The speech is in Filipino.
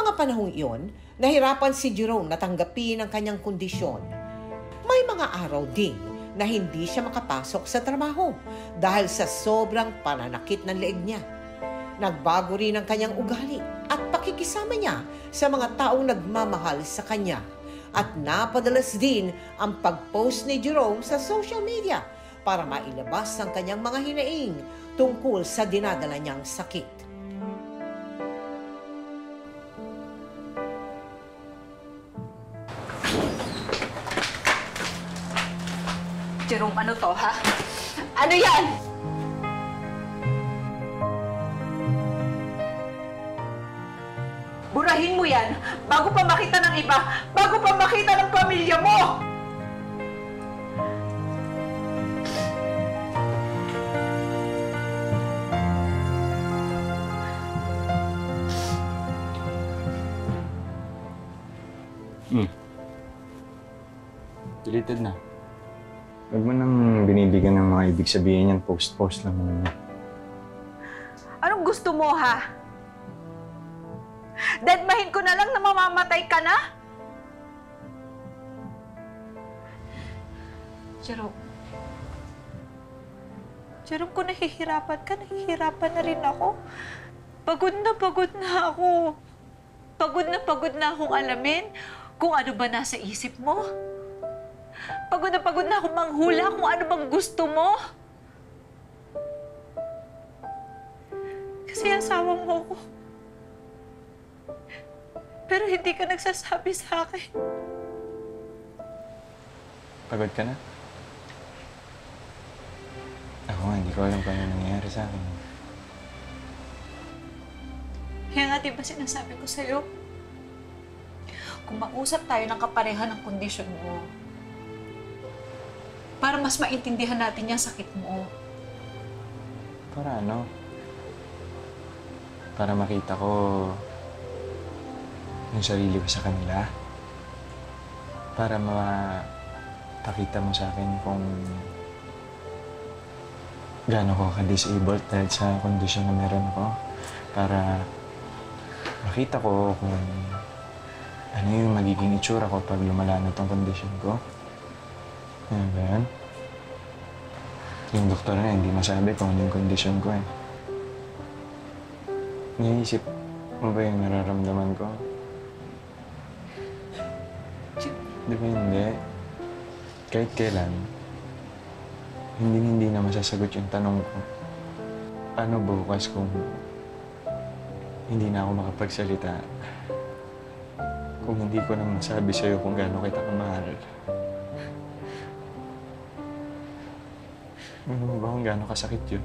mga panahong iyon, nahirapan si Jerome na tanggapin ang kanyang kondisyon. May mga araw din na hindi siya makapasok sa trabaho dahil sa sobrang pananakit ng leeg niya. Nagbago rin ang kanyang ugali at pakikisama niya sa mga taong nagmamahal sa kanya. At napadalas din ang pag-post ni Jerome sa social media para mailabas ang kanyang mga hinaing tungkol sa dinadala niyang sakit. Jerome, ano to, ha? Ano yan? Burahin mo yan bago pa makita ng iba, bago pa makita ng pamilya mo! Deleted na. Huwag mo nang binibigyan ng mga ibig sabihin yan, post-post lang naman. Anong gusto mo, ha? Deadmahin ko na lang na mamamatay ka na? Jerome. Jerome, kung nahihirapan ka, nahihirapan na rin ako. Pagod na ako. Pagod na akong alamin kung ano ba nasa isip mo. Pagod na akong manghula kung ano bang gusto mo. Kasi asawa mo ako. Pero hindi ka nagsasabi sa akin. Pagod ka na? Ako nga, hindi ko alam kung ano nangyayari sa akin. Kaya nga diba sinasabi ko sa'yo, kung mag-usap tayo ng kaparehan ng kondisyon mo, para mas maintindihan natin yung sakit mo. Para ano? Para makita ko yung sarili ko sa kanila. Para mapakita mo sa akin kung gaano ko ka-disabled dahil sa kondisyon na meron ako. Para makita ko kung ano yung magiging itsura ko pag lumala na itong kondisyon ko. Ano ba yan? Yung doktor na hindi masabi kung ano yung kondisyon ko eh. Naisip mo ba yung nararamdaman ko? Di ba hindi? Kahit kailan, hindi na masasagot yung tanong ko. Paano bukas kung hindi na ako makapagsalita? Kung hindi ko na masabi sa'yo kung gaano kita kamahal. Ano ba kung gaano kasakit yun?